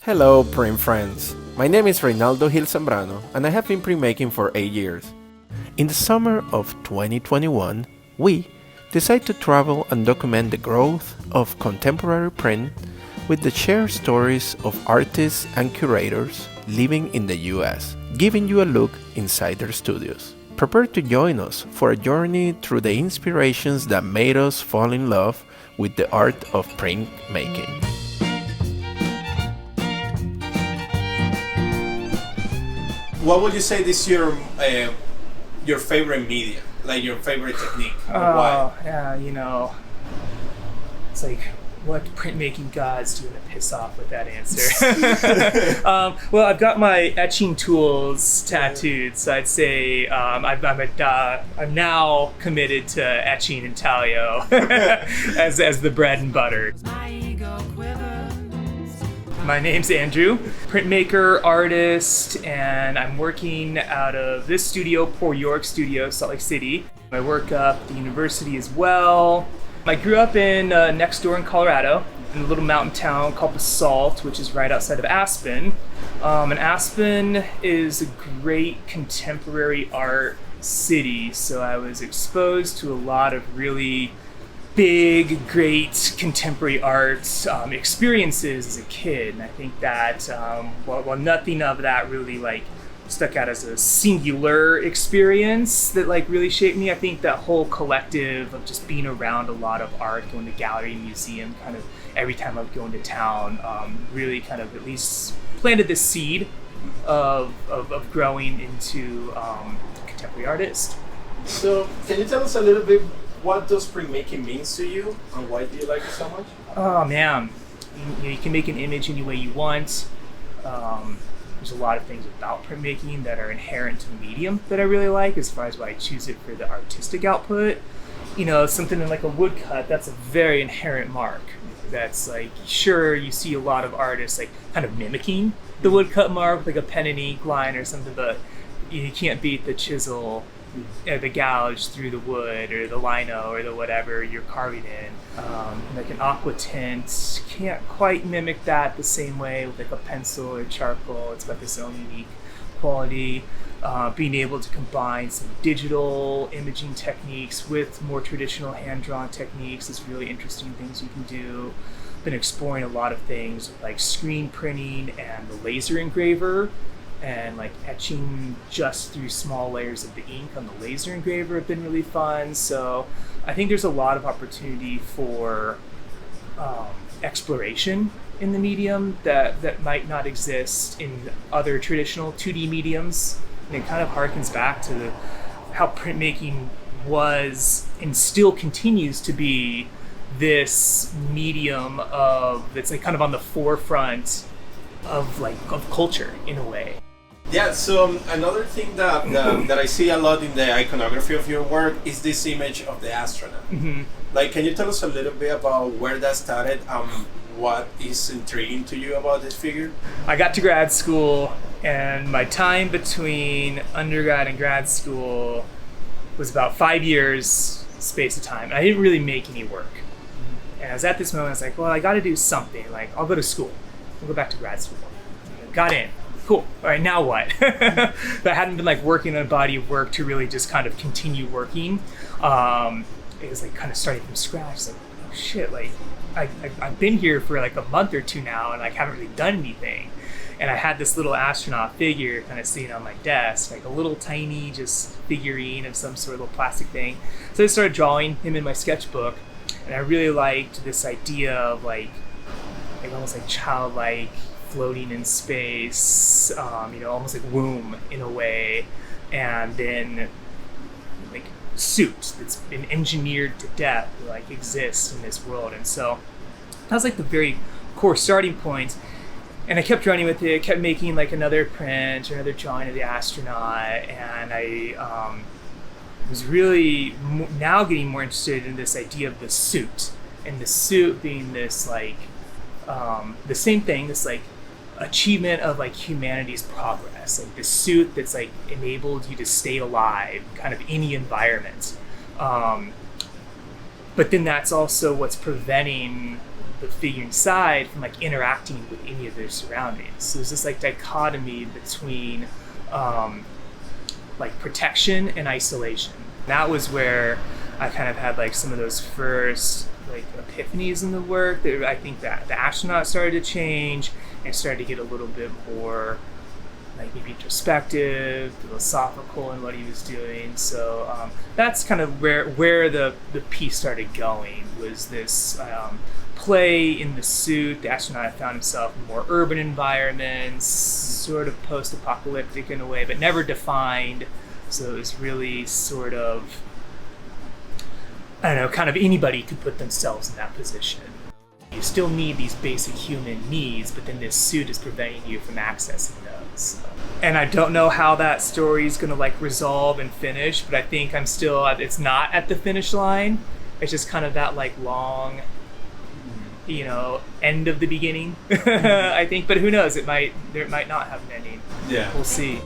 Hello, print friends. My name is Reynaldo Gil Zambrano, and I have been printmaking for 8 years. In the summer of 2021, we decided to travel and document the growth of contemporary print with the shared stories of artists and curators living in the US, giving you a look inside their studios. Prepare to join us for a journey through the inspirations that made us fall in love with the art of printmaking. What would you say is your favorite media, like your favorite technique? Oh, yeah, it's like, what printmaking gods do you want to piss off with that answer? Well, I've got my etching tools tattooed, so I'd say I'm now committed to etching intaglio as the bread and butter. My name's Andrew, printmaker, artist, and I'm working out of this studio, Port York Studio, Salt Lake City. I work up at the university as well. I grew up in next door in Colorado, in a little mountain town called Basalt, which is right outside of Aspen. And Aspen is a great contemporary art city, so I was exposed to a lot of really big, great contemporary art experiences as a kid. And I think that while nothing of that really stuck out as a singular experience that really shaped me, I think that whole collective of just being around a lot of art, going to gallery, museum, kind of every time I would go into town, really kind of at least planted the seed of growing into a contemporary artist. So, can you tell us a little bit what does printmaking means to you, and why do you like it so much? Oh man, you can make an image any way you want. There's a lot of things about printmaking that are inherent to the medium that I really like, as far as why I choose it for the artistic output. Something in a woodcut, that's a very inherent mark. That's sure, you see a lot of artists kind of mimicking the woodcut mark, like a pen and ink line or something, but you can't beat the chisel, the gouge through the wood or the lino or the whatever you're carving in. Like an aqua tint can't quite mimic that the same way with a pencil or charcoal. It's got this own unique quality. Being able to combine some digital imaging techniques with more traditional hand-drawn techniques is really interesting things you can do. Been exploring a lot of things like screen printing and the laser engraver, and etching just through small layers of the ink on the laser engraver have been really fun. So I think there's a lot of opportunity for exploration in the medium that might not exist in other traditional 2D mediums. And it kind of harkens back to how printmaking was and still continues to be this medium that's kind of on the forefront of culture in a way. Yeah, so another thing that I see a lot in the iconography of your work is this image of the astronaut. Mm-hmm. Can you tell us a little bit about where that started and what is intriguing to you about this figure? I got to grad school, and my time between undergrad and grad school was about 5 years space of time. And I didn't really make any work. And I was at this moment, I was like, well, I got to do something. I'll go to school. I'll go back to grad school. Got in. Cool. All right, now what? But I hadn't been working on a body of work to really just kind of continue working. It was kind of starting from scratch. Oh shit, I've been here for a month or two now, and haven't really done anything. And I had this little astronaut figure kind of sitting on my desk, a little tiny just figurine of some sort of little plastic thing. So I started drawing him in my sketchbook, and I really liked this idea of almost childlike, floating in space, almost like womb in a way, and then suit that's been engineered to death to exist in this world. And so that was the very core starting point. And I kept running with it, kept making another print or another drawing of the astronaut, and I was really now getting more interested in this idea of the suit, and the suit being this the same thing, this achievement of humanity's progress, the suit that's enabled you to stay alive kind of any environment, but then that's also what's preventing the figure inside from like interacting with any of their surroundings. So there's this like dichotomy between like protection and isolation. That was where I kind of had like some of those first like epiphanies in the work. That I think that the astronaut started to change and started to get a little bit more like maybe introspective, philosophical in what he was doing. So that's kind of where the piece started going, was this play in the suit. The astronaut found himself in more urban environments, sort of post-apocalyptic in a way, but never defined. So it was really sort of, I don't know, kind of anybody could put themselves in that position. You still need these basic human needs, but then this suit is preventing you from accessing those. And I don't know how that story is going to like resolve and finish, but I think I'm still, it's not at the finish line. It's just kind of that like long, end of the beginning, I think. But who knows? There might not have an ending. Yeah. We'll see.